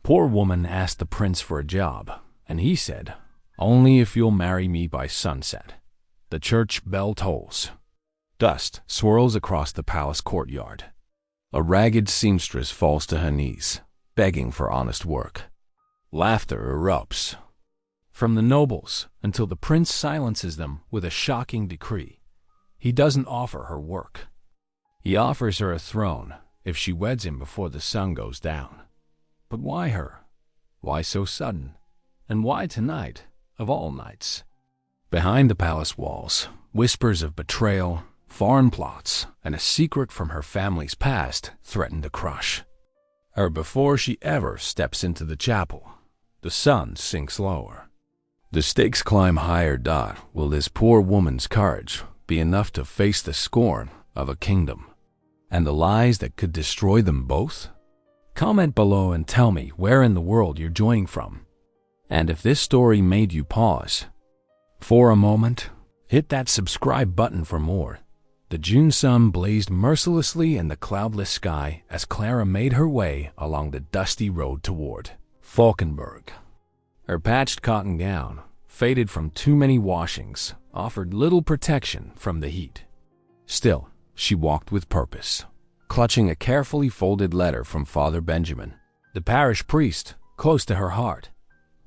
Poor woman asked the prince for a job, and he said, "Only if you'll marry me by sunset." The church bell tolls. Dust swirls across the palace courtyard. A ragged seamstress falls to her knees, begging for honest work. Laughter erupts from the nobles until the prince silences them with a shocking decree. He doesn't offer her work. He offers her a throne if she weds him before the sun goes down. But why her? Why so sudden? And why tonight, of all nights? Behind the palace walls, whispers of betrayal, foreign plots, and a secret from her family's past threaten to crush her before she ever steps into the chapel. The sun sinks lower. The stakes climb higher. Will this poor woman's courage be enough to face the scorn of a kingdom and the lies that could destroy them both? Comment below and tell me where in the world you're joining from. And if this story made you pause for a moment, hit that subscribe button for more. The June sun blazed mercilessly in the cloudless sky as Clara made her way along the dusty road toward Falkenberg. Her patched cotton gown, faded from too many washings, offered little protection from the heat. Still, she walked with purpose, clutching a carefully folded letter from Father Benjamin, the parish priest, close to her heart.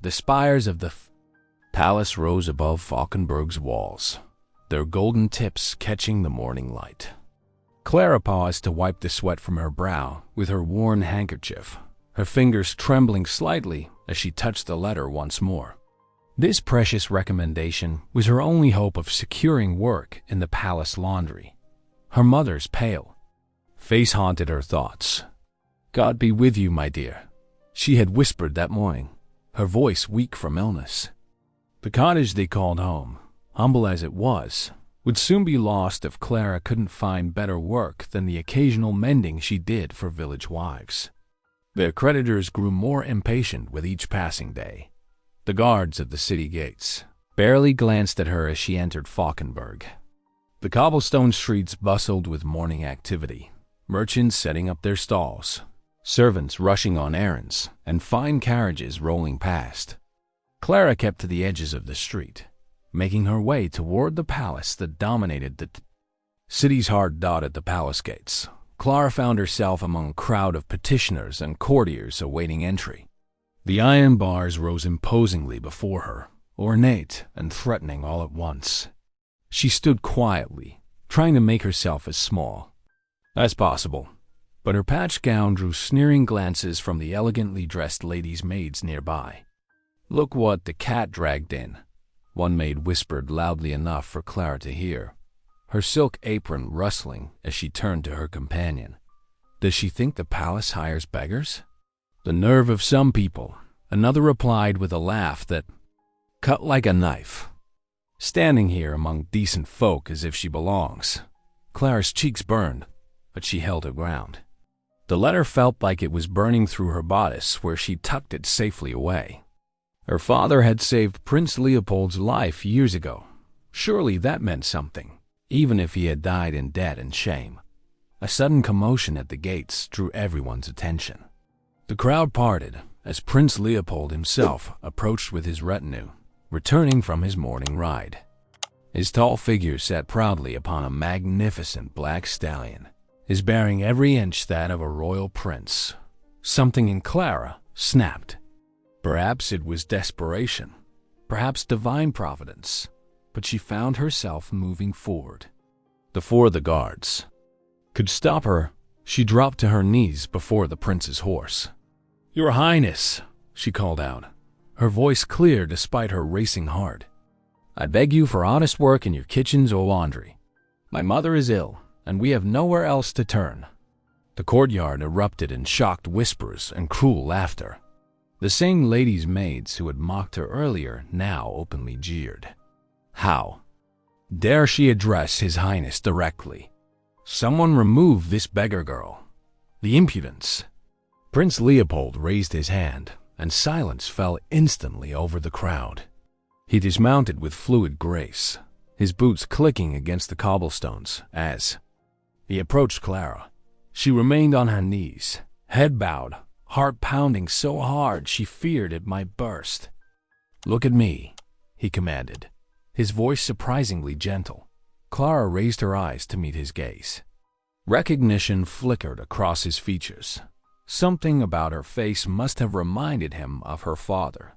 The spires of the palace rose above Falkenberg's walls, their golden tips catching the morning light. Clara paused to wipe the sweat from her brow with her worn handkerchief, her fingers trembling slightly as she touched the letter once more. This precious recommendation was her only hope of securing work in the palace laundry. Her mother's pale face haunted her thoughts. "God be with you, my dear," she had whispered that morning, her voice weak from illness. The cottage they called home, humble as it was, would soon be lost if Clara couldn't find better work than the occasional mending she did for village wives. Their creditors grew more impatient with each passing day. The guards at the city gates barely glanced at her as she entered Falkenberg. The cobblestone streets bustled with morning activity, merchants setting up their stalls, servants rushing on errands, and fine carriages rolling past. Clara kept to the edges of the street, making her way toward the palace that dominated the city's heart. At the palace gates, Clara found herself among a crowd of petitioners and courtiers awaiting entry. The iron bars rose imposingly before her, ornate and threatening all at once. She stood quietly, trying to make herself as small as possible, but her patched gown drew sneering glances from the elegantly dressed ladies' maids nearby. "Look what the cat dragged in," one maid whispered loudly enough for Clara to hear, her silk apron rustling as she turned to her companion. "Does she think the palace hires beggars?" "The nerve of some people," another replied with a laugh that cut like a knife. Standing here among decent folk as if she belongs. Clara's cheeks burned, but she held her ground. The letter felt like it was burning through her bodice where she tucked it safely away. Her father had saved Prince Leopold's life years ago. Surely that meant something, even if he had died in debt and shame. A sudden commotion at the gates drew everyone's attention. The crowd parted as Prince Leopold himself approached with his retinue, returning from his morning ride. His tall figure sat proudly upon a magnificent black stallion, his bearing every inch that of a royal prince. Something in Clara snapped. Perhaps it was desperation, perhaps divine providence, but she found herself moving forward. Before the guards could stop her, she dropped to her knees before the prince's horse. "Your Highness," she called out, her voice clear despite her racing heart. "I beg you for honest work in your kitchens or laundry. My mother is ill, and we have nowhere else to turn." The courtyard erupted in shocked whispers and cruel laughter. The same ladies' maids who had mocked her earlier now openly jeered. How dare she address His Highness directly? Someone remove this beggar girl. The impudence! Prince Leopold raised his hand, and silence fell instantly over the crowd. He dismounted with fluid grace, his boots clicking against the cobblestones as he approached Clara. She remained on her knees, head bowed, heart pounding so hard she feared it might burst. "Look at me," he commanded, his voice surprisingly gentle. Clara raised her eyes to meet his gaze. Recognition flickered across his features. Something about her face must have reminded him of her father.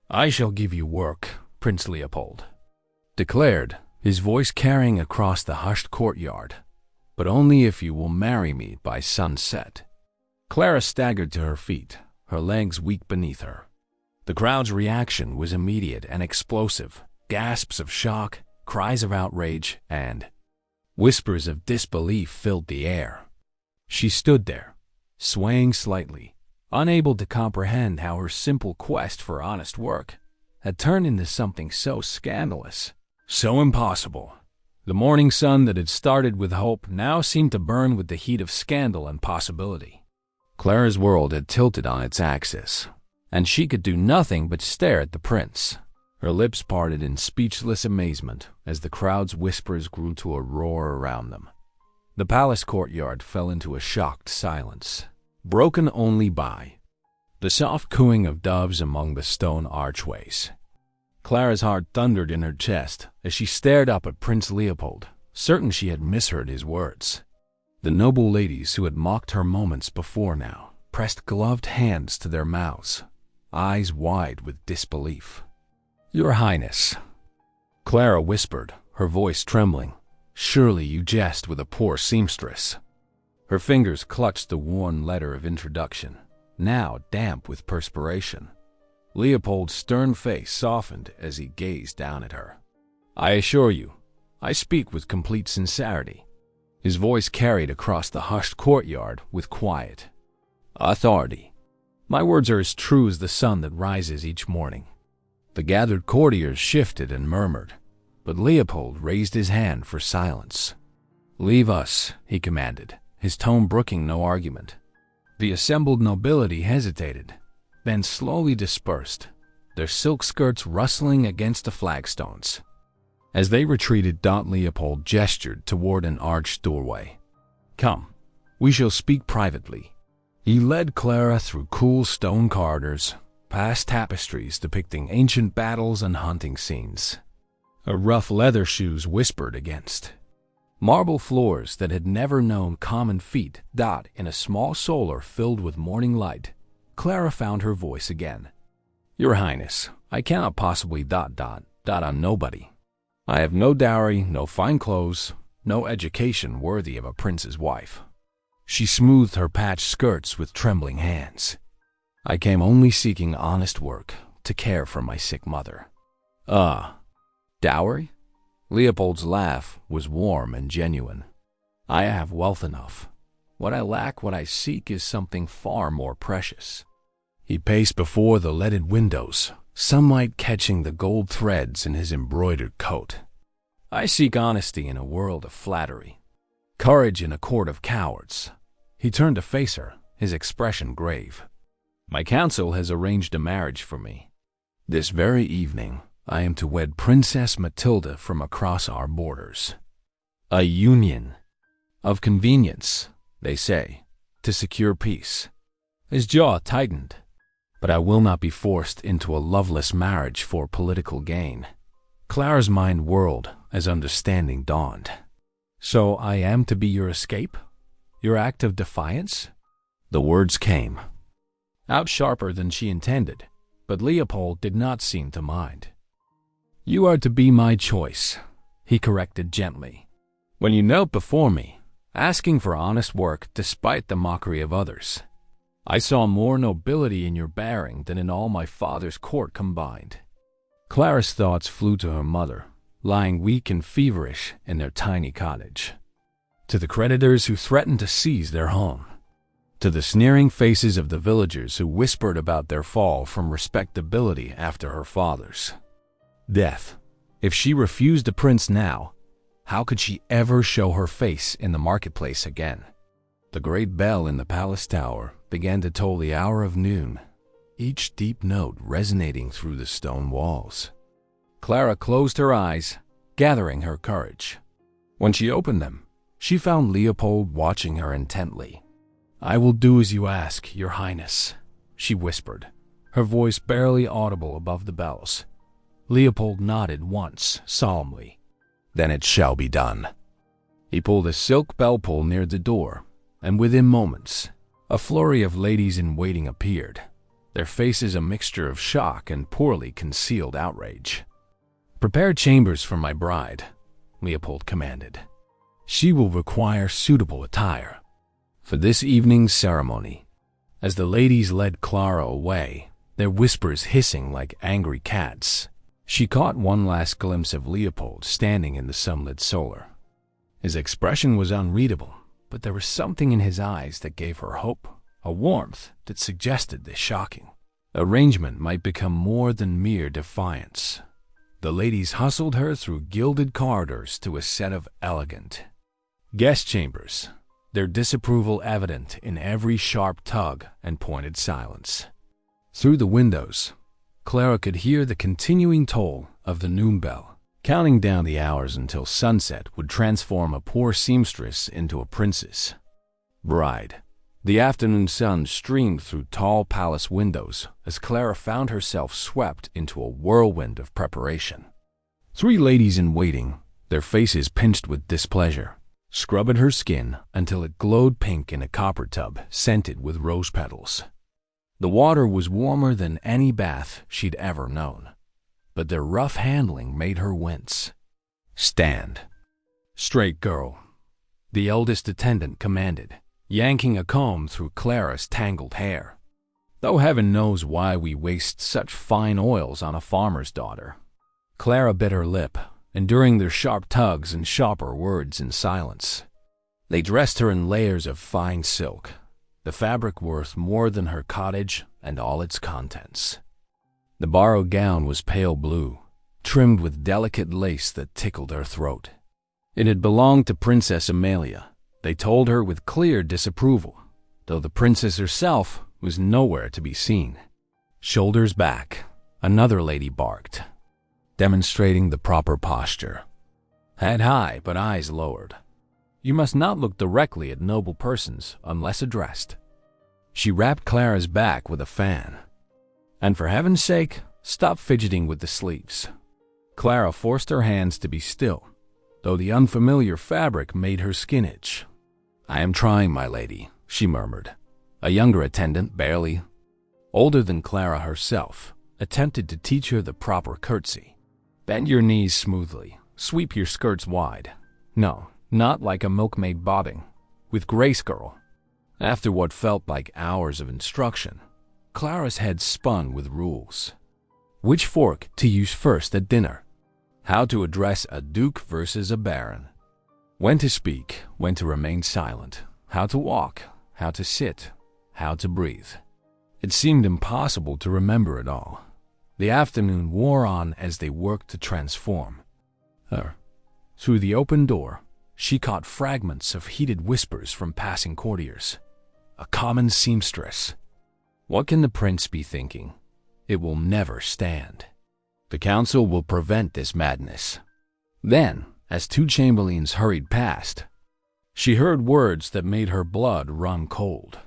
"I shall give you work," Prince Leopold declared, his voice carrying across the hushed courtyard, "but only if you will marry me by sunset." Clara staggered to her feet, her legs weak beneath her. The crowd's reaction was immediate and explosive. Gasps of shock, cries of outrage, and whispers of disbelief filled the air. She stood there, swaying slightly, unable to comprehend how her simple quest for honest work had turned into something so scandalous, so impossible. The morning sun that had started with hope now seemed to burn with the heat of scandal and possibility. Clara's world had tilted on its axis, and she could do nothing but stare at the prince. Her lips parted in speechless amazement as the crowd's whispers grew to a roar around them. The palace courtyard fell into a shocked silence, broken only by the soft cooing of doves among the stone archways. Clara's heart thundered in her chest as she stared up at Prince Leopold, certain she had misheard his words. The noble ladies who had mocked her moments before now pressed gloved hands to their mouths, eyes wide with disbelief. "Your Highness," Clara whispered, her voice trembling, "surely you jest with a poor seamstress." Her fingers clutched the worn letter of introduction, now damp with perspiration. Leopold's stern face softened as he gazed down at her. "I assure you, I speak with complete sincerity." His voice carried across the hushed courtyard with quiet authority. "My words are as true as the sun that rises each morning." The gathered courtiers shifted and murmured, but Leopold raised his hand for silence. "Leave us," he commanded, his tone brooking no argument. The assembled nobility hesitated, then slowly dispersed, their silk skirts rustling against the flagstones. As they retreated, Leopold gestured toward an arched doorway. "Come, we shall speak privately." He led Clara through cool stone corridors, past tapestries depicting ancient battles and hunting scenes. Her rough leather shoes whispered against marble floors that had never known common feet. In a small solar filled with morning light, Clara found her voice again. "Your Highness, I cannot possibly on nobody. I have no dowry, no fine clothes, no education worthy of a prince's wife." She smoothed her patched skirts with trembling hands. "I came only seeking honest work to care for my sick mother." Dowry?" Leopold's laugh was warm and genuine. "I have wealth enough. What I lack, what I seek, is something far more precious." He paced before the leaded windows, sunlight catching the gold threads in his embroidered coat. "I seek honesty in a world of flattery, courage in a court of cowards." He turned to face her, his expression grave. "My council has arranged a marriage for me. This very evening, I am to wed Princess Matilda from across our borders. A union of convenience, they say, to secure peace." His jaw tightened. "But I will not be forced into a loveless marriage for political gain." Clara's mind whirled as understanding dawned. "So I am to be your escape? Your act of defiance?" The words came out sharper than she intended, but Leopold did not seem to mind. "You are to be my choice," he corrected gently. "When you knelt before me, asking for honest work despite the mockery of others, I saw more nobility in your bearing than in all my father's court combined." Clara's thoughts flew to her mother, lying weak and feverish in their tiny cottage, to the creditors who threatened to seize their home, to the sneering faces of the villagers who whispered about their fall from respectability after her father's death. If she refused the prince now, how could she ever show her face in the marketplace again? The great bell in the palace tower began to toll the hour of noon, each deep note resonating through the stone walls. Clara closed her eyes, gathering her courage. When she opened them, she found Leopold watching her intently. "I will do as you ask, your highness," she whispered, her voice barely audible above the bells. Leopold nodded once, solemnly. "Then it shall be done." He pulled a silk bell pull near the door, and within moments, a flurry of ladies in waiting appeared, their faces a mixture of shock and poorly concealed outrage. "Prepare chambers for my bride," Leopold commanded. "She will require suitable attire for this evening's ceremony." As the ladies led Clara away, their whispers hissing like angry cats, she caught one last glimpse of Leopold standing in the sunlit solar. His expression was unreadable, but there was something in his eyes that gave her hope, a warmth that suggested this shocking arrangement might become more than mere defiance. The ladies hustled her through gilded corridors to a set of elegant guest chambers, their disapproval evident in every sharp tug and pointed silence. Through the windows, Clara could hear the continuing toll of the noon bell, counting down the hours until sunset would transform a poor seamstress into a princess. Bride. The afternoon sun streamed through tall palace windows as Clara found herself swept into a whirlwind of preparation. 3 ladies in waiting, their faces pinched with displeasure, scrubbed her skin until it glowed pink in a copper tub scented with rose petals. The water was warmer than any bath she'd ever known, but their rough handling made her wince. "Stand." "Straight, girl," the eldest attendant commanded, yanking a comb through Clara's tangled hair. "Though heaven knows why we waste such fine oils on a farmer's daughter." Clara bit her lip, enduring their sharp tugs and sharper words in silence. They dressed her in layers of fine silk, the fabric worth more than her cottage and all its contents. The borrowed gown was pale blue, trimmed with delicate lace that tickled her throat. It had belonged to Princess Amalia, they told her with clear disapproval, though the princess herself was nowhere to be seen. "Shoulders back," another lady barked, demonstrating the proper posture. "Head high but eyes lowered. You must not look directly at noble persons unless addressed." She rapped Clara's back with a fan. "And for heaven's sake, stop fidgeting with the sleeves." Clara forced her hands to be still, though the unfamiliar fabric made her skin itch. "I am trying, my lady," she murmured. A younger attendant, barely older than Clara herself, attempted to teach her the proper curtsy. "Bend your knees smoothly, sweep your skirts wide. No, not like a milkmaid bobbing. With grace, girl." After what felt like hours of instruction, Clara's head spun with rules. Which fork to use first at dinner? How to address a duke versus a baron? When to speak, when to remain silent, how to walk, how to sit, how to breathe. It seemed impossible to remember it all. The afternoon wore on as they worked to transform her. Through the open door, she caught fragments of heated whispers from passing courtiers. A common seamstress. What can the prince be thinking? It will never stand. The council will prevent this madness. Then, as 2 chamberlains hurried past, she heard words that made her blood run cold.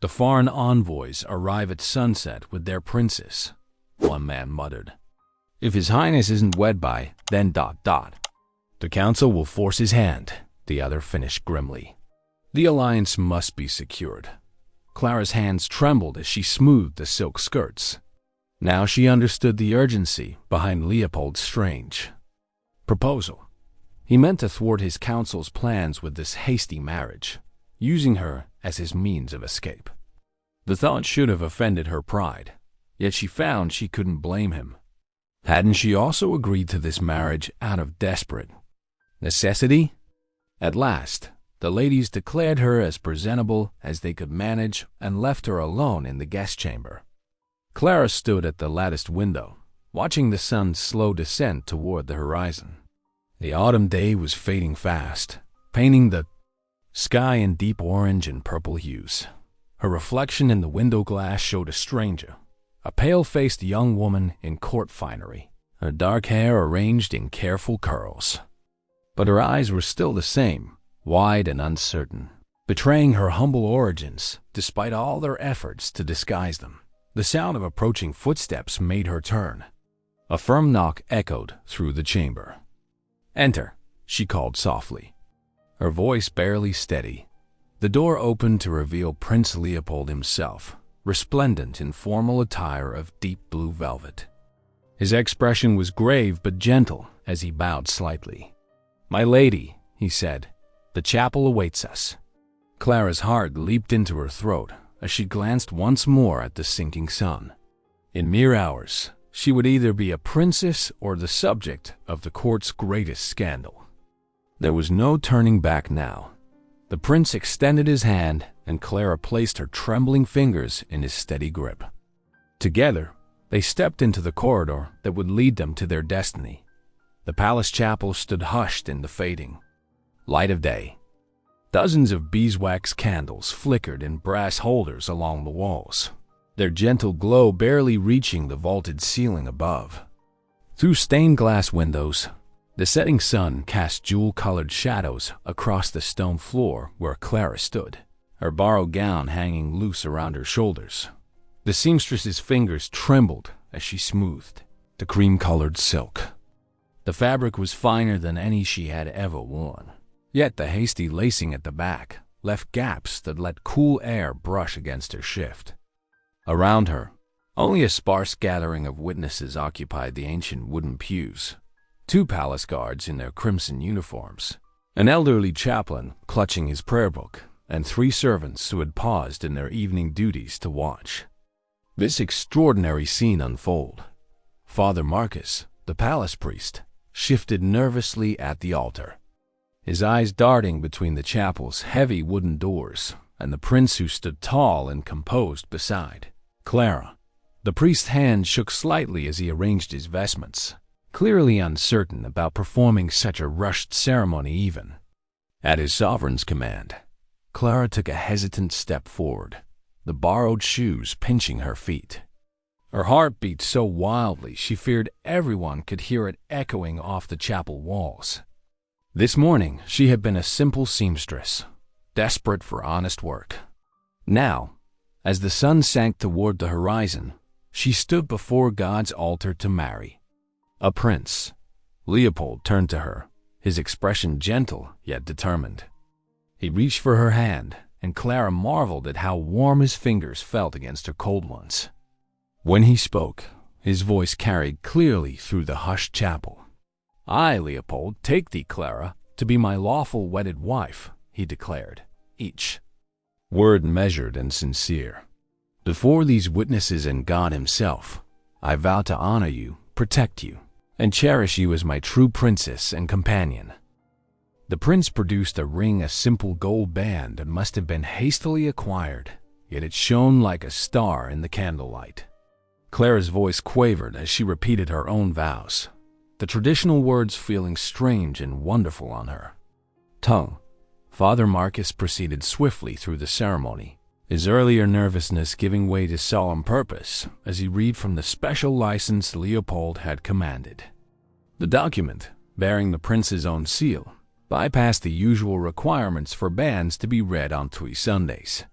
"The foreign envoys arrive at sunset with their princess," one man muttered. "If his highness isn't wed by, then ... The council will force his hand," the other finished grimly. The alliance must be secured. Clara's hands trembled as she smoothed the silk skirts. Now she understood the urgency behind Leopold's strange proposal. He meant to thwart his counsel's plans with this hasty marriage, using her as his means of escape. The thought should have offended her pride, yet she found she couldn't blame him. Hadn't she also agreed to this marriage out of desperate necessity? At last, the ladies declared her as presentable as they could manage and left her alone in the guest chamber. Clara stood at the latticed window, watching the sun's slow descent toward the horizon. The autumn day was fading fast, painting the sky in deep orange and purple hues. Her reflection in the window glass showed a stranger, a pale-faced young woman in court finery, her dark hair arranged in careful curls. But her eyes were still the same, wide and uncertain. betraying her humble origins despite all their efforts to disguise them. The sound of approaching footsteps made her turn. A firm knock echoed through the chamber. "Enter," she called softly, her voice barely steady. The door opened to reveal Prince Leopold himself, resplendent in formal attire of deep blue velvet. His expression was grave but gentle as he bowed slightly. "My lady," he said, "the chapel awaits us." Clara's heart leaped into her throat as she glanced once more at the sinking sun. In mere hours, she would either be a princess or the subject of the court's greatest scandal. There was no turning back now. The prince extended his hand, and Clara placed her trembling fingers in his steady grip. Together, they stepped into the corridor that would lead them to their destiny. The palace chapel stood hushed in the fading light of day. Dozens of beeswax candles flickered in brass holders along the walls, their gentle glow barely reaching the vaulted ceiling above. Through stained glass windows, the setting sun cast jewel-colored shadows across the stone floor where Clara stood, her borrowed gown hanging loose around her shoulders. The seamstress's fingers trembled as she smoothed the cream-colored silk. The fabric was finer than any she had ever worn, yet the hasty lacing at the back left gaps that let cool air brush against her shift. Around her, only a sparse gathering of witnesses occupied the ancient wooden pews. 2 palace guards in their crimson uniforms, an elderly chaplain clutching his prayer book, and 3 servants who had paused in their evening duties to watch this extraordinary scene unfold. Father Marcus, the palace priest, shifted nervously at the altar, his eyes darting between the chapel's heavy wooden doors and the prince who stood tall and composed beside Clara. The priest's hand shook slightly as he arranged his vestments, clearly uncertain about performing such a rushed ceremony even. At his sovereign's command, Clara took a hesitant step forward, the borrowed shoes pinching her feet. Her heart beat so wildly she feared everyone could hear it echoing off the chapel walls. This morning she had been a simple seamstress, desperate for honest work. Now, as the sun sank toward the horizon, she stood before God's altar to marry a prince. Leopold turned to her, his expression gentle yet determined. He reached for her hand, and Clara marveled at how warm his fingers felt against her cold ones. When he spoke, his voice carried clearly through the hushed chapel. "I, Leopold, take thee, Clara, to be my lawful wedded wife," he declared, each word measured and sincere. "Before these witnesses and God himself, I vow to honor you, protect you, and cherish you as my true princess and companion." The prince produced a ring, a simple gold band that must have been hastily acquired, yet it shone like a star in the candlelight. Clara's voice quavered as she repeated her own vows, the traditional words feeling strange and wonderful on her tongue. Father Marcus proceeded swiftly through the ceremony, his earlier nervousness giving way to solemn purpose as he read from the special license Leopold had commanded. The document, bearing the prince's own seal, bypassed the usual requirements for banns to be read on 3 Sundays.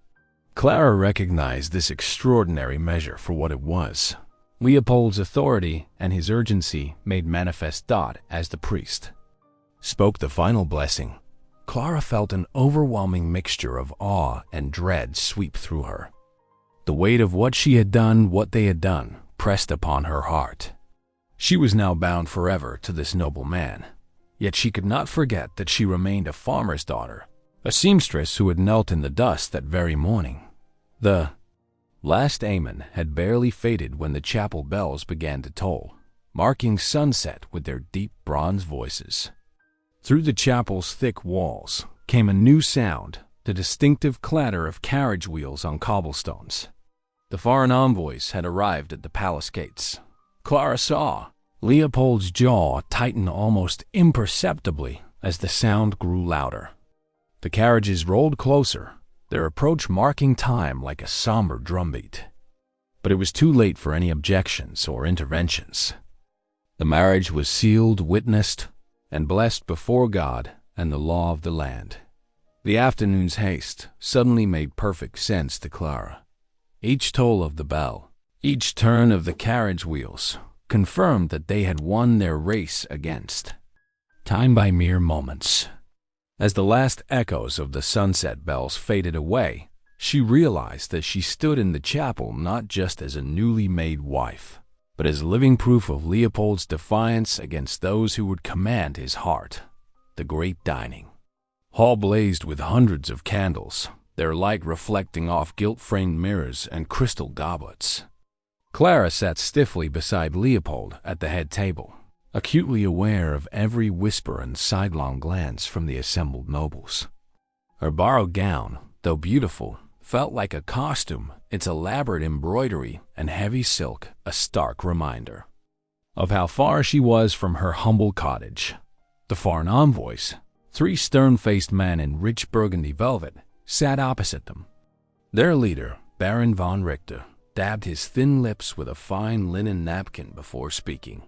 Clara recognized this extraordinary measure for what it was. Leopold's authority and his urgency made manifest as the priest spoke the final blessing. Clara felt an overwhelming mixture of awe and dread sweep through her. The weight of what she had done, what they had done, pressed upon her heart. She was now bound forever to this noble man, yet she could not forget that she remained a farmer's daughter, a seamstress who had knelt in the dust that very morning. The last amen had barely faded when the chapel bells began to toll, marking sunset with their deep bronze voices. Through the chapel's thick walls came a new sound, the distinctive clatter of carriage wheels on cobblestones. The foreign envoys had arrived at the palace gates. Clara saw Leopold's jaw tighten almost imperceptibly as the sound grew louder. The carriages rolled closer, their approach marking time like a somber drumbeat. But it was too late for any objections or interventions. The marriage was sealed, witnessed, and blessed before God and the law of the land. The afternoon's haste suddenly made perfect sense to Clara. Each toll of the bell, each turn of the carriage wheels, confirmed that they had won their race against time by mere moments. As the last echoes of the sunset bells faded away, she realized that she stood in the chapel not just as a newly made wife, but as living proof of Leopold's defiance against those who would command his heart. The great dining hall blazed with hundreds of candles, their light reflecting off gilt-framed mirrors and crystal goblets. Clara sat stiffly beside Leopold at the head table, acutely aware of every whisper and sidelong glance from the assembled nobles. Her borrowed gown, though beautiful, felt like a costume, its elaborate embroidery and heavy silk a stark reminder of how far she was from her humble cottage. The foreign envoys, three stern-faced men in rich burgundy velvet, sat opposite them. Their leader, Baron von Richter, dabbed his thin lips with a fine linen napkin before speaking.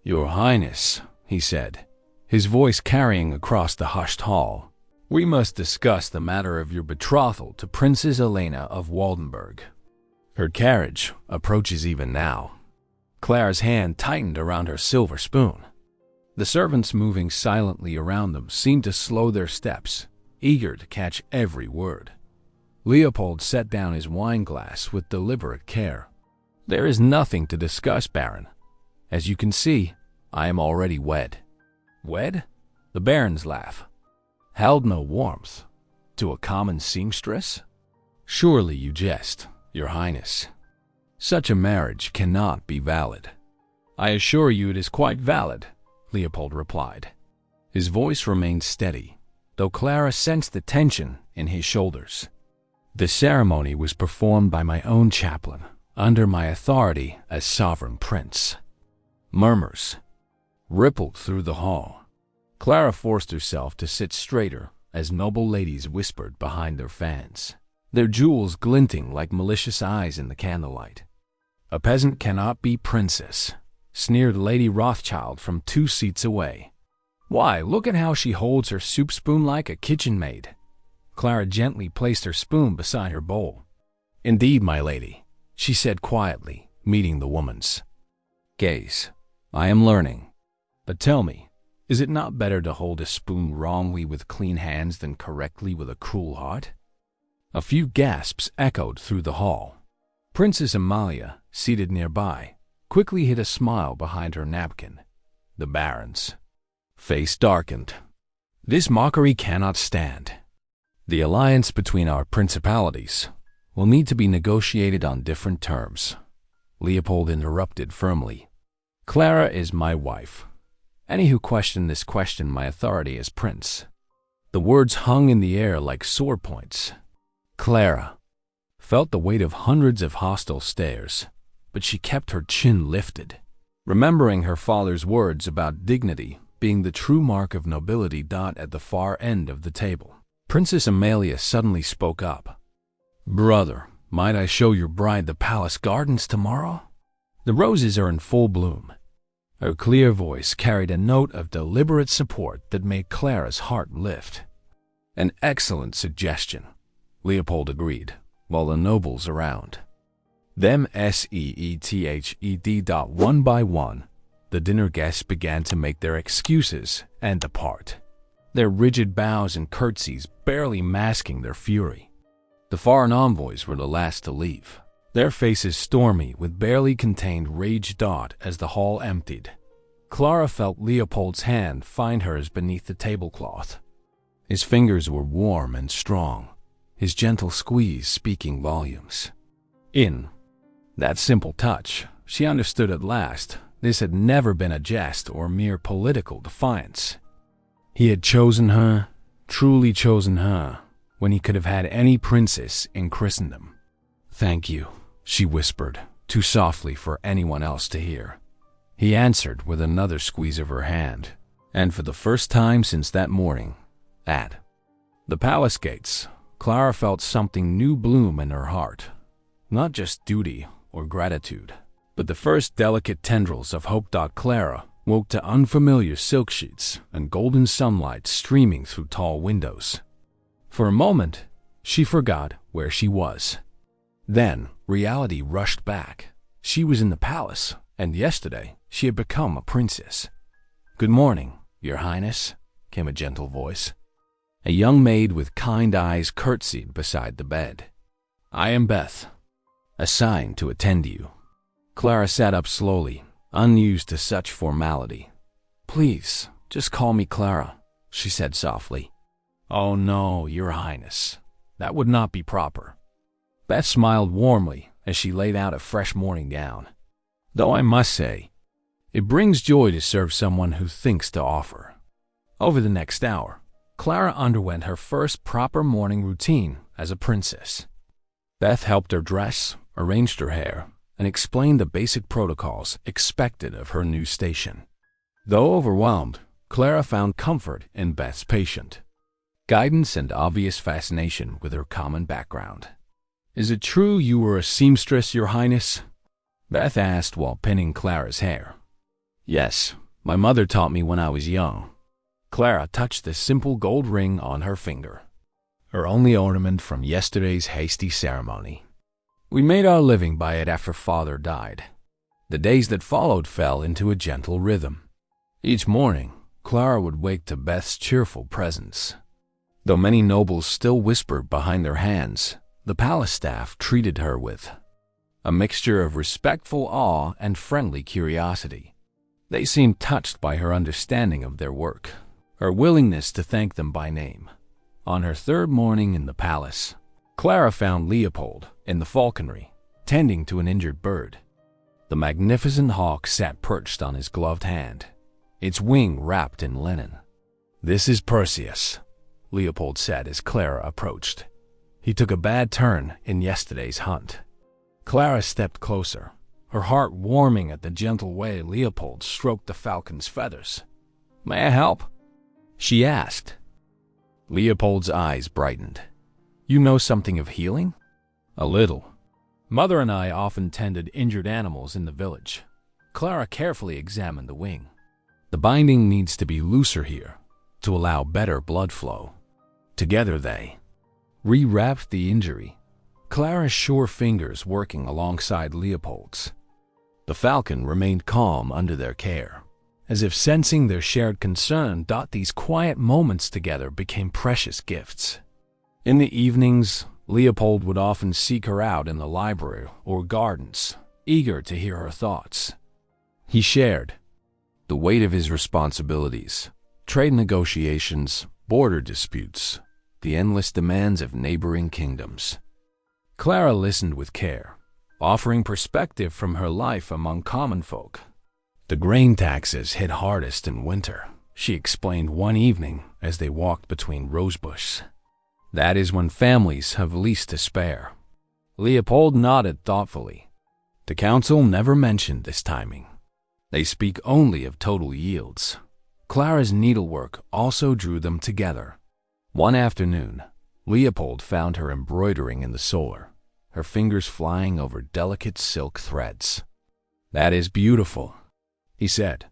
"Your Highness," he said, his voice carrying across the hushed hall, "we must discuss the matter of your betrothal to Princess Elena of Waldenburg. Her carriage approaches even now." Clara's hand tightened around her silver spoon. The servants moving silently around them seemed to slow their steps, eager to catch every word. Leopold set down his wine glass with deliberate care. "There is nothing to discuss, Baron. As you can see, I am already wed." "Wed?" The Baron's laugh held no warmth. "To a common seamstress? Surely you jest, Your Highness. Such a marriage cannot be valid." "I assure you it is quite valid," Leopold replied. His voice remained steady, though Clara sensed the tension in his shoulders. "The ceremony was performed by my own chaplain, under my authority as sovereign prince." Murmurs rippled through the hall. Clara forced herself to sit straighter as noble ladies whispered behind their fans, their jewels glinting like malicious eyes in the candlelight. "A peasant cannot be princess," sneered Lady Rothschild from 2 seats away. "Why, look at how she holds her soup spoon like a kitchen maid." Clara gently placed her spoon beside her bowl. "Indeed, my lady," she said quietly, meeting the woman's gaze. "I am learning. But tell me, is it not better to hold a spoon wrongly with clean hands than correctly with a cruel heart?" A few gasps echoed through the hall. Princess Amalia, seated nearby, quickly hid a smile behind her napkin. The Baron's face darkened. "This mockery cannot stand. The alliance between our principalities will need to be negotiated on different terms," Leopold interrupted firmly. "Clara is my wife. Any who question this question my authority as prince." The words hung in the air like sword points. Clara felt the weight of hundreds of hostile stares, but she kept her chin lifted, remembering her father's words about dignity being the true mark of nobility. At the far end of the table, Princess Amalia suddenly spoke up. "Brother, might I show your bride the palace gardens tomorrow? The roses are in full bloom." Her clear voice carried a note of deliberate support that made Clara's heart lift. "An excellent suggestion," Leopold agreed, while the nobles around them seethed. One by one, the dinner guests began to make their excuses and depart, their rigid bows and curtsies barely masking their fury. The foreign envoys were the last to leave, their faces stormy with barely contained rage. As the hall emptied, Clara felt Leopold's hand find hers beneath the tablecloth. His fingers were warm and strong, his gentle squeeze speaking volumes. In that simple touch, she understood at last this had never been a jest or mere political defiance. He had chosen her, truly chosen her, when he could have had any princess in Christendom. "Thank you," she whispered, too softly for anyone else to hear. He answered with another squeeze of her hand, and for the first time since that morning, at the palace gates, Clara felt something new bloom in her heart. Not just duty or gratitude, but the first delicate tendrils of hope. Clara woke to unfamiliar silk sheets and golden sunlight streaming through tall windows. For a moment, she forgot where she was. Then, reality rushed back. She was in the palace, and yesterday she had become a princess. "Good morning, Your Highness," came a gentle voice. A young maid with kind eyes curtsied beside the bed. "I am Beth, assigned to attend you." Clara sat up slowly, unused to such formality. "Please, just call me Clara," she said softly. "Oh no, Your Highness. That would not be proper." Beth smiled warmly as she laid out a fresh morning gown. "Though I must say, it brings joy to serve someone who thinks to offer." Over the next hour, Clara underwent her first proper morning routine as a princess. Beth helped her dress, arranged her hair, and explained the basic protocols expected of her new station. Though overwhelmed, Clara found comfort in Beth's patient guidance and obvious fascination with her common background. "Is it true you were a seamstress, Your Highness?" Beth asked while pinning Clara's hair. "Yes, my mother taught me when I was young." Clara touched the simple gold ring on her finger, her only ornament from yesterday's hasty ceremony. "We made our living by it after Father died." The days that followed fell into a gentle rhythm. Each morning, Clara would wake to Beth's cheerful presence. Though many nobles still whispered behind their hands, the palace staff treated her with a mixture of respectful awe and friendly curiosity. They seemed touched by her understanding of their work, her willingness to thank them by name. On her third morning in the palace, Clara found Leopold in the falconry, tending to an injured bird. The magnificent hawk sat perched on his gloved hand, its wing wrapped in linen. "This is Perseus," Leopold said as Clara approached. "He took a bad turn in yesterday's hunt." Clara stepped closer, her heart warming at the gentle way Leopold stroked the falcon's feathers. "May I help?" she asked. Leopold's eyes brightened. "You know something of healing?" "A little. Mother and I often tended injured animals in the village." Clara carefully examined the wing. "The binding needs to be looser here to allow better blood flow." Together they rewrapped the injury, Clara's sure fingers working alongside Leopold's. The falcon remained calm under their care, as if sensing their shared concern. These quiet moments together became precious gifts. In the evenings, Leopold would often seek her out in the library or gardens, eager to hear her thoughts. He shared the weight of his responsibilities, trade negotiations, border disputes, the endless demands of neighboring kingdoms. Clara listened with care, offering perspective from her life among common folk. "The grain taxes hit hardest in winter," she explained one evening as they walked between rosebushes. "That is when families have least to spare." Leopold nodded thoughtfully. The council never mentioned this timing. They speak only of total yields. Clara's needlework also drew them together. One afternoon, Leopold found her embroidering in the solar, her fingers flying over delicate silk threads. "That is beautiful," he said,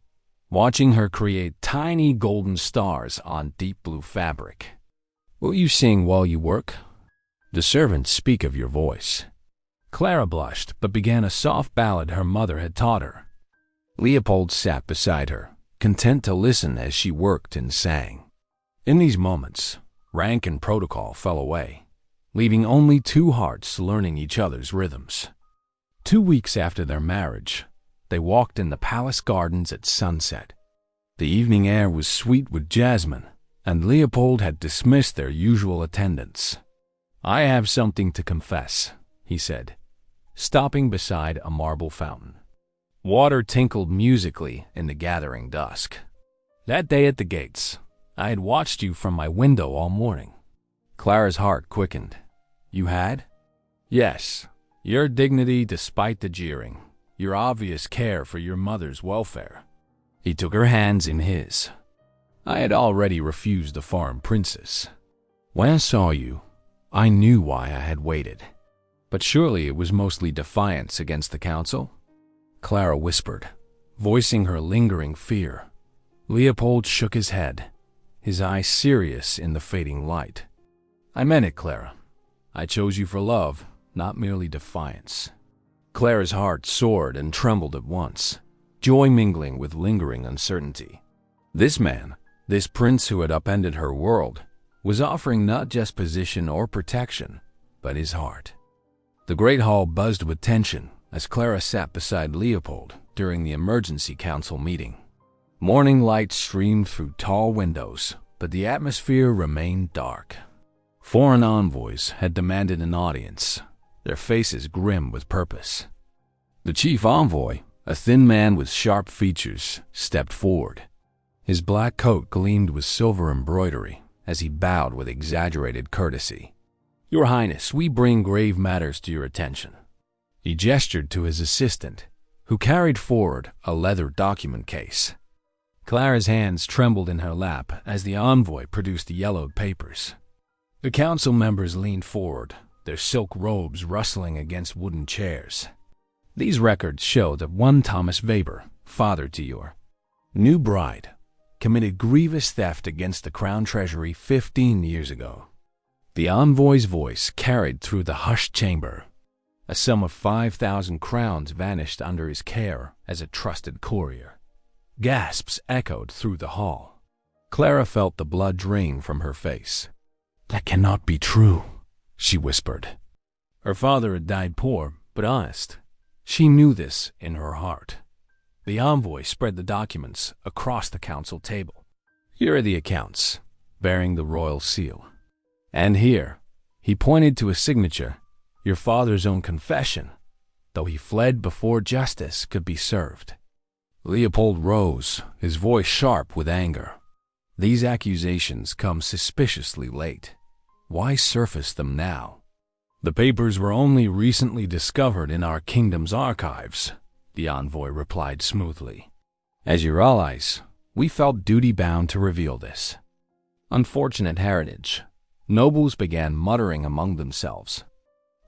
watching her create tiny golden stars on deep blue fabric. "Will you sing while you work? The servants speak of your voice." Clara blushed but began a soft ballad her mother had taught her. Leopold sat beside her, content to listen as she worked and sang. In these moments, rank and protocol fell away, leaving only two hearts learning each other's rhythms. 2 weeks after their marriage, they walked in the palace gardens at sunset. The evening air was sweet with jasmine, and Leopold had dismissed their usual attendants. "I have something to confess," he said, stopping beside a marble fountain. Water tinkled musically in the gathering dusk. "That day at the gates, I had watched you from my window all morning." Clara's heart quickened. "You had?" "Yes. Your dignity despite the jeering, your obvious care for your mother's welfare." He took her hands in his. "I had already refused a foreign princess. When I saw you, I knew why I had waited. But surely it was mostly defiance against the council?" Clara whispered, voicing her lingering fear. Leopold shook his head, his eyes serious in the fading light. I meant it, Clara. I chose you for love, not merely defiance. Clara's heart soared and trembled at once, joy mingling with lingering uncertainty. This man, this prince who had upended her world, was offering not just position or protection, but his heart. The great hall buzzed with tension as Clara sat beside Leopold during the emergency council meeting. Morning light streamed through tall windows, but the atmosphere remained dark. Foreign envoys had demanded an audience, their faces grim with purpose. The chief envoy, a thin man with sharp features, stepped forward. His black coat gleamed with silver embroidery as he bowed with exaggerated courtesy. Your Highness, we bring grave matters to your attention. He gestured to his assistant, who carried forward a leather document case. Clara's hands trembled in her lap as the envoy produced the yellowed papers. The council members leaned forward, their silk robes rustling against wooden chairs. These records show that one Thomas Weber, father to your new bride, committed grievous theft against the crown treasury 15 years ago. The envoy's voice carried through the hushed chamber. A sum of 5,000 crowns vanished under his care as a trusted courier. Gasps echoed through the hall. Clara felt the blood drain from her face. That cannot be true, she whispered. Her father had died poor, but honest. She knew this in her heart. The envoy spread the documents across the council table. Here are the accounts, bearing the royal seal. And here, he pointed to a signature, your father's own confession, though he fled before justice could be served. Leopold rose, his voice sharp with anger. These accusations come suspiciously late. Why surface them now? The papers were only recently discovered in our kingdom's archives, the envoy replied smoothly. As your allies, we felt duty-bound to reveal this. Unfortunate heritage. Nobles began muttering among themselves.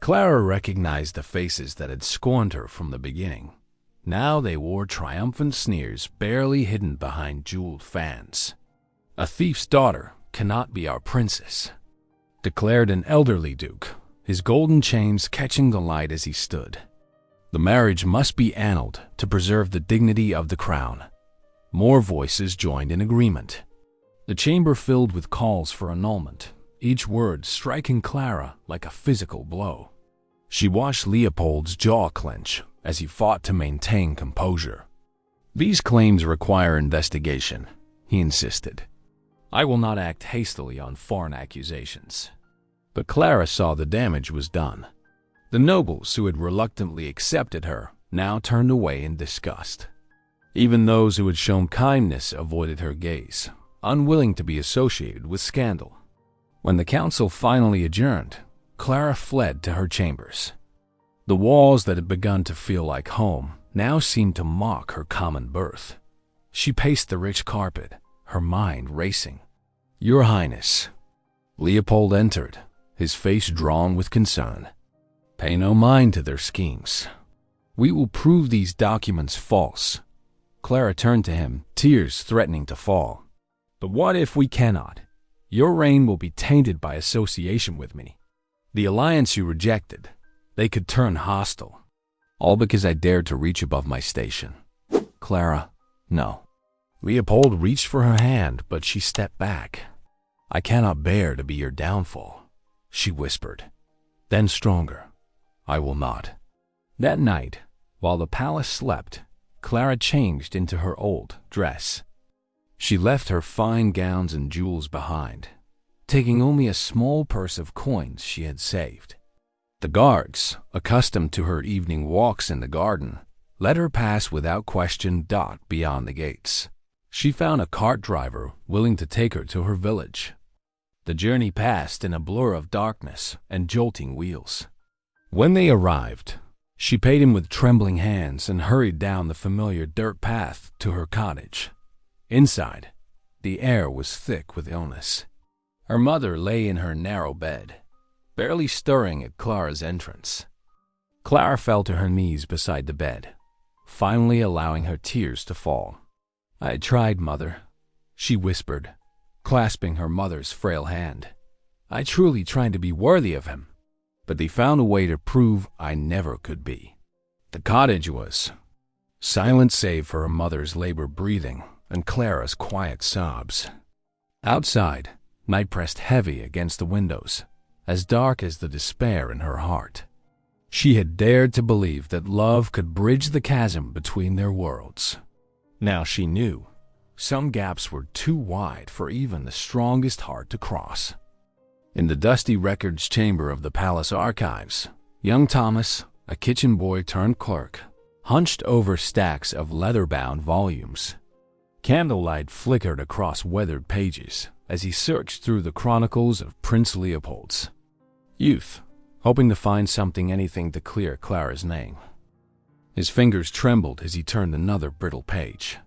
Clara recognized the faces that had scorned her from the beginning. Now they wore triumphant sneers barely hidden behind jeweled fans. A thief's daughter cannot be our princess, declared an elderly duke, his golden chains catching the light as he stood. The marriage must be annulled to preserve the dignity of the crown. More voices joined in agreement. The chamber filled with calls for annulment, each word striking Clara like a physical blow. She watched Leopold's jaw clench as he fought to maintain composure. These claims require investigation, he insisted. I will not act hastily on foreign accusations. But Clara saw the damage was done. The nobles who had reluctantly accepted her now turned away in disgust. Even those who had shown kindness avoided her gaze, unwilling to be associated with scandal. When the council finally adjourned, Clara fled to her chambers. The walls that had begun to feel like home now seemed to mock her common birth. She paced the rich carpet, her mind racing. Your Highness. Leopold entered, his face drawn with concern. Pay no mind to their schemes. We will prove these documents false. Clara turned to him, tears threatening to fall. But what if we cannot? Your reign will be tainted by association with me. The alliance you rejected, they could turn hostile. All because I dared to reach above my station. Clara, no. Leopold reached for her hand, but she stepped back. I cannot bear to be your downfall, she whispered. Then stronger, I will not. That night, while the palace slept, Clara changed into her old dress. She left her fine gowns and jewels behind, taking only a small purse of coins she had saved. The guards, accustomed to her evening walks in the garden, let her pass without question beyond the gates. She found a cart driver willing to take her to her village. The journey passed in a blur of darkness and jolting wheels. When they arrived, she paid him with trembling hands and hurried down the familiar dirt path to her cottage. Inside, the air was thick with illness. Her mother lay in her narrow bed, barely stirring at Clara's entrance. Clara fell to her knees beside the bed, finally allowing her tears to fall. I tried, Mother, she whispered, clasping her mother's frail hand. I truly tried to be worthy of him, but they found a way to prove I never could be. The cottage was silent save for her mother's labored breathing and Clara's quiet sobs. Outside, night pressed heavy against the windows, as dark as the despair in her heart. She had dared to believe that love could bridge the chasm between their worlds. Now she knew some gaps were too wide for even the strongest heart to cross. In the dusty records chamber of the palace archives, young Thomas, a kitchen boy turned clerk, hunched over stacks of leather-bound volumes. Candlelight flickered across weathered pages as he searched through the chronicles of Prince Leopold's youth, hoping to find anything to clear Clara's name. His fingers trembled as he turned another brittle page.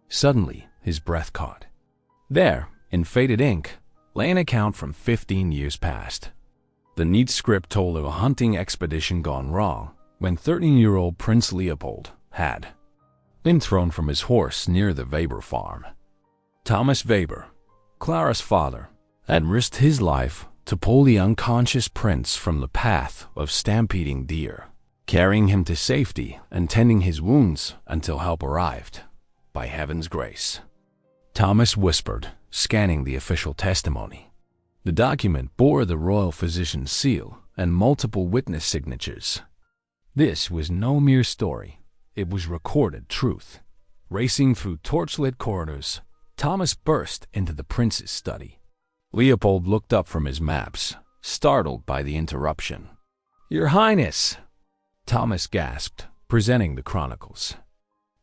Suddenly, his breath caught. There, in faded ink, lay an account from 15 years past. The neat script told of a hunting expedition gone wrong when 13-year-old Prince Leopold had been thrown from his horse near the Weber farm. Thomas Weber, Clara's father, had risked his life to pull the unconscious prince from the path of stampeding deer, carrying him to safety and tending his wounds until help arrived, by heaven's grace. Thomas whispered, scanning the official testimony. The document bore the royal physician's seal and multiple witness signatures. This was no mere story. It was recorded truth. Racing through torchlit corridors, Thomas burst into the prince's study. Leopold looked up from his maps, startled by the interruption. "Your Highness!" Thomas gasped, presenting the chronicles.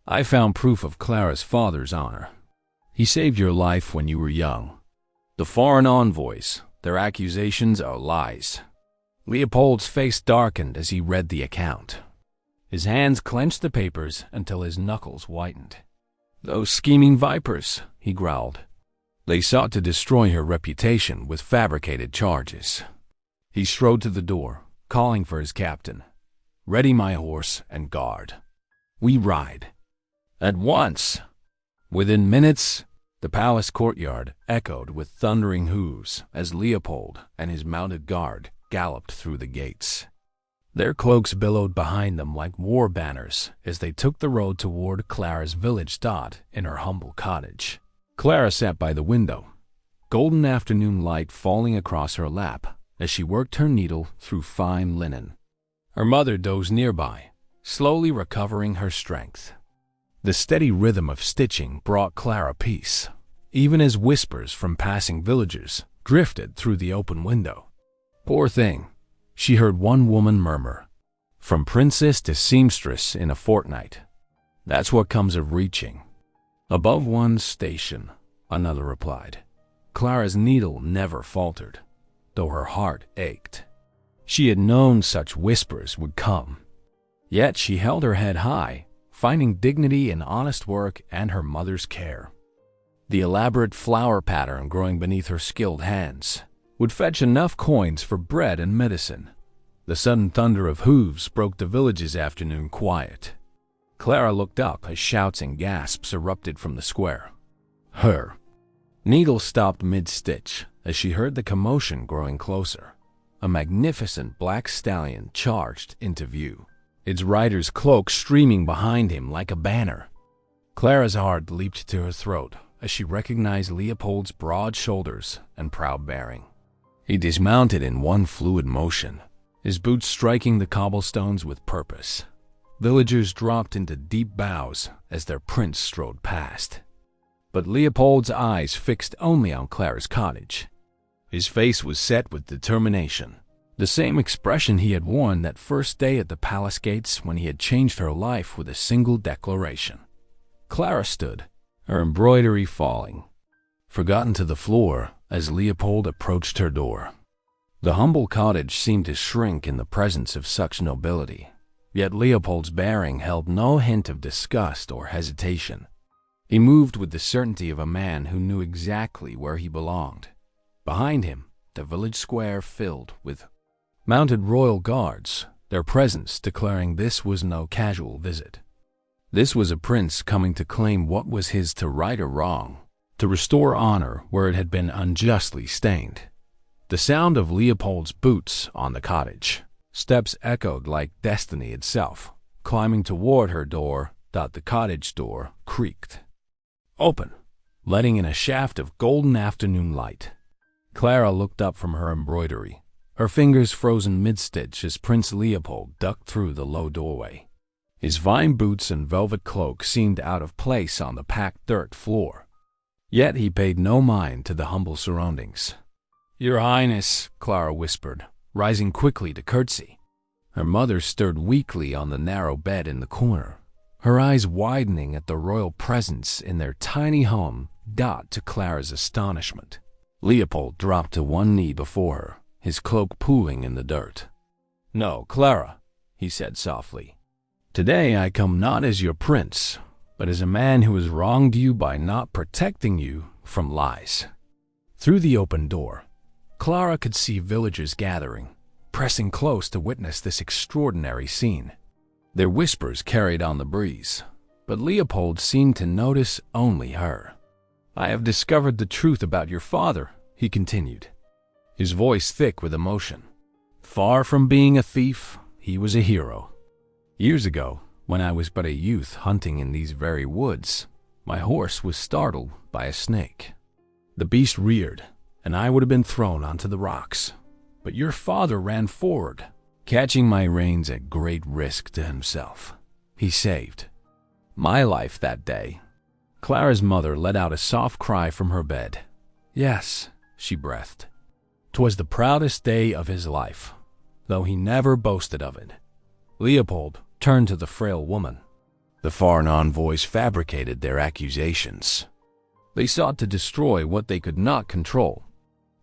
"I found proof of Clara's father's honor. He saved your life when you were young. The foreign envoys, their accusations are lies." Leopold's face darkened as he read the account. His hands clenched the papers until his knuckles whitened. "Those scheming vipers," he growled. "They sought to destroy her reputation with fabricated charges." He strode to the door, calling for his captain. "Ready my horse and guard. We ride." "At once!" Within minutes, the palace courtyard echoed with thundering hooves as Leopold and his mounted guard galloped through the gates. Their cloaks billowed behind them like war banners as they took the road toward Clara's village dot in her humble cottage. Clara sat by the window, golden afternoon light falling across her lap as she worked her needle through fine linen. Her mother dozed nearby, slowly recovering her strength. The steady rhythm of stitching brought Clara peace, even as whispers from passing villagers drifted through the open window. "Poor thing," she heard one woman murmur. "From princess to seamstress in a fortnight. That's what comes of reaching." "Above one's station," another replied. Clara's needle never faltered, though her heart ached. She had known such whispers would come. Yet she held her head high, finding dignity in honest work and her mother's care. The elaborate flower pattern growing beneath her skilled hands would fetch enough coins for bread and medicine. The sudden thunder of hooves broke the village's afternoon quiet. Clara looked up as shouts and gasps erupted from the square. Her needle stopped mid-stitch as she heard the commotion growing closer. A magnificent black stallion charged into view, its rider's cloak streaming behind him like a banner. Clara's heart leaped to her throat as she recognized Leopold's broad shoulders and proud bearing. He dismounted in one fluid motion, his boots striking the cobblestones with purpose. Villagers dropped into deep bows as their prince strode past. But Leopold's eyes fixed only on Clara's cottage. His face was set with determination, the same expression he had worn that first day at the palace gates when he had changed her life with a single declaration. Clara stood, her embroidery falling, forgotten to the floor as Leopold approached her door. The humble cottage seemed to shrink in the presence of such nobility, yet Leopold's bearing held no hint of disgust or hesitation. He moved with the certainty of a man who knew exactly where he belonged. Behind him, the village square filled with mounted royal guards, their presence declaring this was no casual visit. This was a prince coming to claim what was his to right or wrong, to restore honor where it had been unjustly stained. The sound of Leopold's boots on the cottage steps echoed like destiny itself. Climbing toward her door, the cottage door creaked open, letting in a shaft of golden afternoon light. Clara looked up from her embroidery, her fingers frozen mid-stitch as Prince Leopold ducked through the low doorway. His vine boots and velvet cloak seemed out of place on the packed dirt floor. Yet he paid no mind to the humble surroundings. "Your Highness," Clara whispered, rising quickly to curtsy. Her mother stirred weakly on the narrow bed in the corner, her eyes widening at the royal presence in their tiny home. To Clara's astonishment, Leopold dropped to one knee before her, his cloak pooling in the dirt. "No, Clara," he said softly. "Today I come not as your prince, but as a man who has wronged you by not protecting you from lies." Through the open door, Clara could see villagers gathering, pressing close to witness this extraordinary scene. Their whispers carried on the breeze, but Leopold seemed to notice only her. "I have discovered the truth about your father," he continued, his voice thick with emotion. "Far from being a thief, he was a hero. Years ago, when I was but a youth hunting in these very woods, my horse was startled by a snake. The beast reared, and I would have been thrown onto the rocks. But your father ran forward, catching my reins at great risk to himself. He saved my life that day." Clara's mother let out a soft cry from her bed. "Yes," she breathed. "'Twas the proudest day of his life, though he never boasted of it." Leopold turned to the frail woman. The foreign envoys fabricated their accusations. They sought to destroy what they could not control.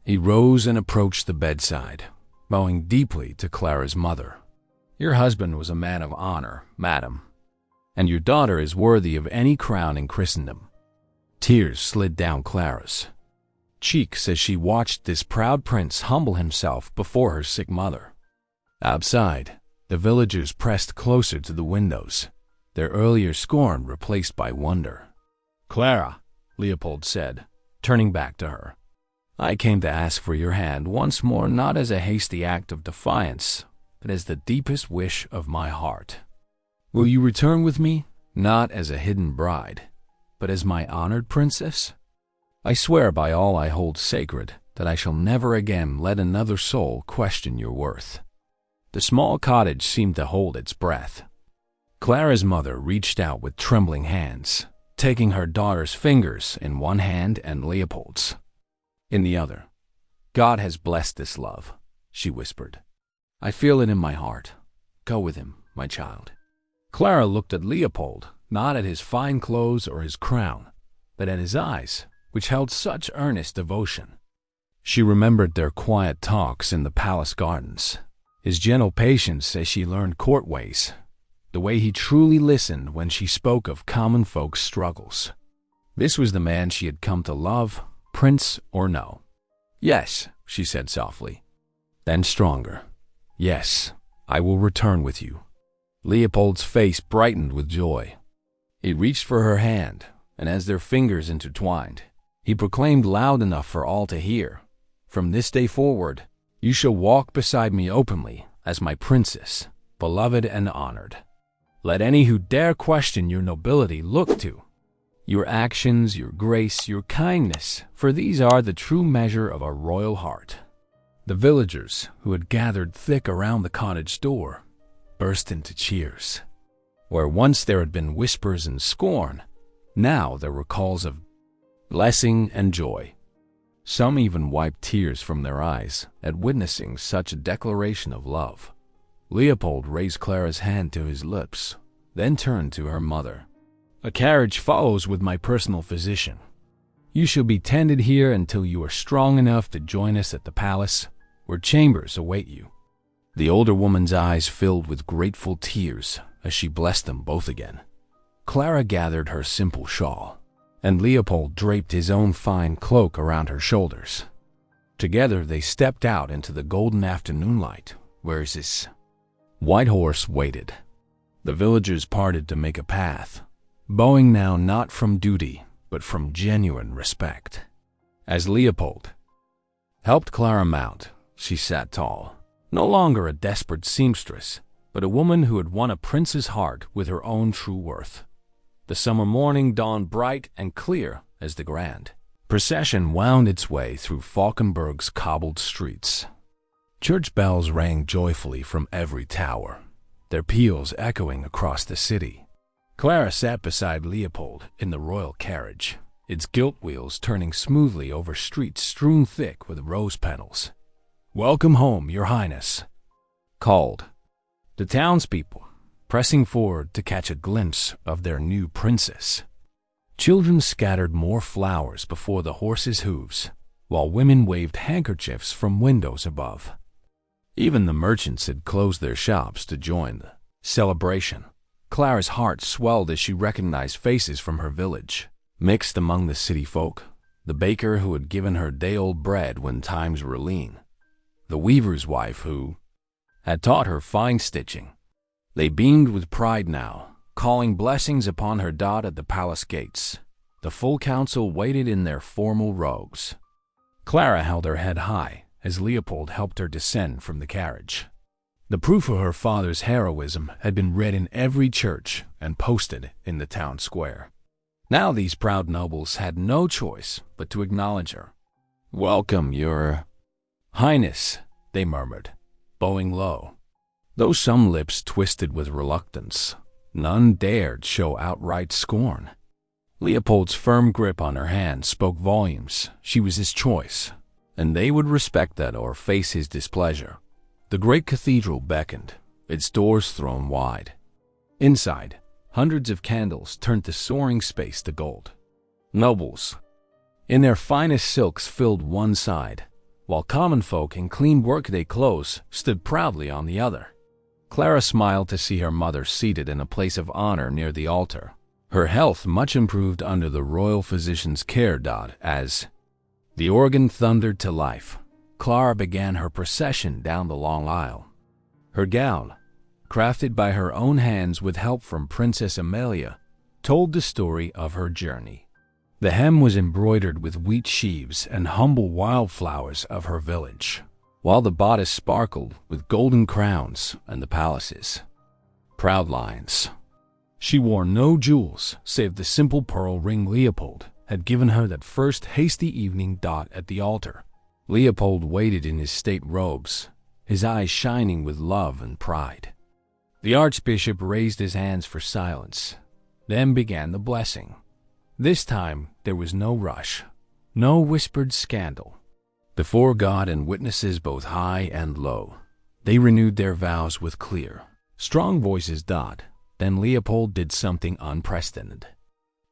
He rose and approached the bedside, bowing deeply to Clara's mother. "Your husband was a man of honor, madam, and your daughter is worthy of any crown in Christendom." Tears slid down Clara's cheeks as she watched this proud prince humble himself before her sick mother. Outside, the villagers pressed closer to the windows, their earlier scorn replaced by wonder. "Clara," Leopold said, turning back to her, "I came to ask for your hand once more, not as a hasty act of defiance, but as the deepest wish of my heart. Will you return with me, not as a hidden bride, but as my honored princess? I swear by all I hold sacred that I shall never again let another soul question your worth." The small cottage seemed to hold its breath. Clara's mother reached out with trembling hands, taking her daughter's fingers in one hand and Leopold's in the other. "God has blessed this love," she whispered. "I feel it in my heart. Go with him, my child." Clara looked at Leopold, not at his fine clothes or his crown, but at his eyes, which held such earnest devotion. She remembered their quiet talks in the palace gardens, his gentle patience as she learned court ways, the way he truly listened when she spoke of common folks' struggles. This was the man she had come to love, prince or no. "Yes," she said softly. Then stronger, "Yes, I will return with you." Leopold's face brightened with joy. He reached for her hand, and as their fingers intertwined, he proclaimed loud enough for all to hear, "From this day forward, you shall walk beside me openly as my princess, beloved and honored. Let any who dare question your nobility look to your actions, your grace, your kindness, for these are the true measure of a royal heart." The villagers, who had gathered thick around the cottage door, burst into cheers. Where once there had been whispers and scorn, now there were calls of blessing and joy. Some even wiped tears from their eyes at witnessing such a declaration of love. Leopold raised Clara's hand to his lips, then turned to her mother. "A carriage follows with my personal physician. You shall be tended here until you are strong enough to join us at the palace, where chambers await you." The older woman's eyes filled with grateful tears as she blessed them both again. Clara gathered her simple shawl, and Leopold draped his own fine cloak around her shoulders. Together they stepped out into the golden afternoon light, where his white horse waited. The villagers parted to make a path, bowing now not from duty, but from genuine respect. As Leopold helped Clara mount. She sat tall, no longer a desperate seamstress, but a woman who had won a prince's heart with her own true worth. The summer morning dawned bright and clear as the grand procession wound its way through Falkenberg's cobbled streets. Church bells rang joyfully from every tower, their peals echoing across the city. Clara sat beside Leopold in the royal carriage, its gilt wheels turning smoothly over streets strewn thick with rose petals. "Welcome home, Your Highness," called the townspeople, pressing forward to catch a glimpse of their new princess. Children scattered more flowers before the horses' hooves, while women waved handkerchiefs from windows above. Even the merchants had closed their shops to join the celebration. Clara's heart swelled as she recognized faces from her village. Mixed among the city folk, the baker who had given her day-old bread when times were lean, the weaver's wife who had taught her fine stitching. They beamed with pride now, calling blessings upon her dot at the palace gates. The full council waited in their formal robes. Clara held her head high as Leopold helped her descend from the carriage. The proof of her father's heroism had been read in every church and posted in the town square. Now these proud nobles had no choice but to acknowledge her. "Welcome, Your Highness," they murmured, bowing low. Though some lips twisted with reluctance, none dared show outright scorn. Leopold's firm grip on her hand spoke volumes. She was his choice, and they would respect that or face his displeasure. The great cathedral beckoned, its doors thrown wide. Inside, hundreds of candles turned the soaring space to gold. Nobles, in their finest silks, filled one side, while common folk in clean workday clothes stood proudly on the other. Clara smiled to see her mother seated in a place of honor near the altar, her health much improved under the royal physician's care. As the organ thundered to life, Clara began her procession down the long aisle. Her gown, crafted by her own hands with help from Princess Amelia, told the story of her journey. The hem was embroidered with wheat sheaves and humble wildflowers of her village, while the bodice sparkled with golden crowns and the palace's proud lions. She wore no jewels save the simple pearl ring Leopold had given her that first hasty evening at the altar. Leopold waited in his state robes, his eyes shining with love and pride. The archbishop raised his hands for silence, then began the blessing. This time there was no rush, no whispered scandal. Before God and witnesses both high and low, they renewed their vows with clear, strong voices. Then Leopold did something unprecedented.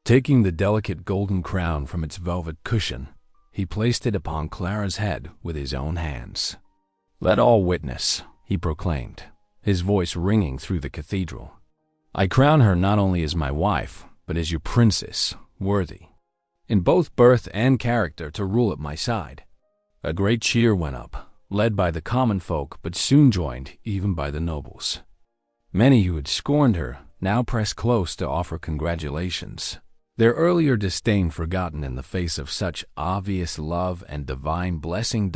Taking the delicate golden crown from its velvet cushion, he placed it upon Clara's head with his own hands. "Let all witness," he proclaimed, his voice ringing through the cathedral. "I crown her not only as my wife, but as your princess, worthy, in both birth and character, to rule at my side." A great cheer went up, led by the common folk, but soon joined even by the nobles. Many who had scorned her now pressed close to offer congratulations, their earlier disdain forgotten in the face of such obvious love and divine blessing.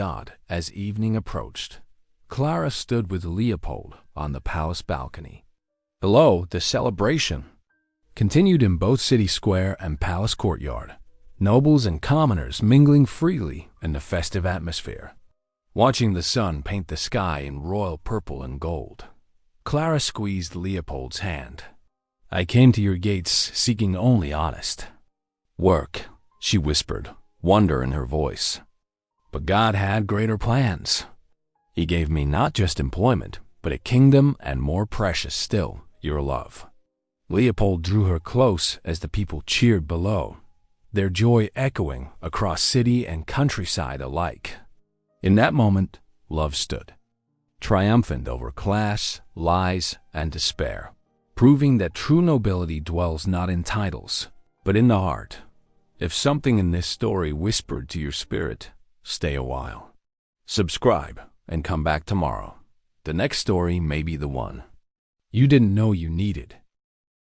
As evening approached, Clara stood with Leopold on the palace balcony. Below, the celebration continued in both city square and palace courtyard, nobles and commoners mingling freely in the festive atmosphere. Watching the sun paint the sky in royal purple and gold, Clara squeezed Leopold's hand. "I came to your gates seeking only honest work," she whispered, wonder in her voice. "But God had greater plans. He gave me not just employment, but a kingdom, and more precious still, your love." Leopold drew her close as the people cheered below, their joy echoing across city and countryside alike. In that moment, love stood, triumphant over class, lies, and despair, proving that true nobility dwells not in titles, but in the heart. If something in this story whispered to your spirit, stay a while. Subscribe and come back tomorrow. The next story may be the one you didn't know you needed.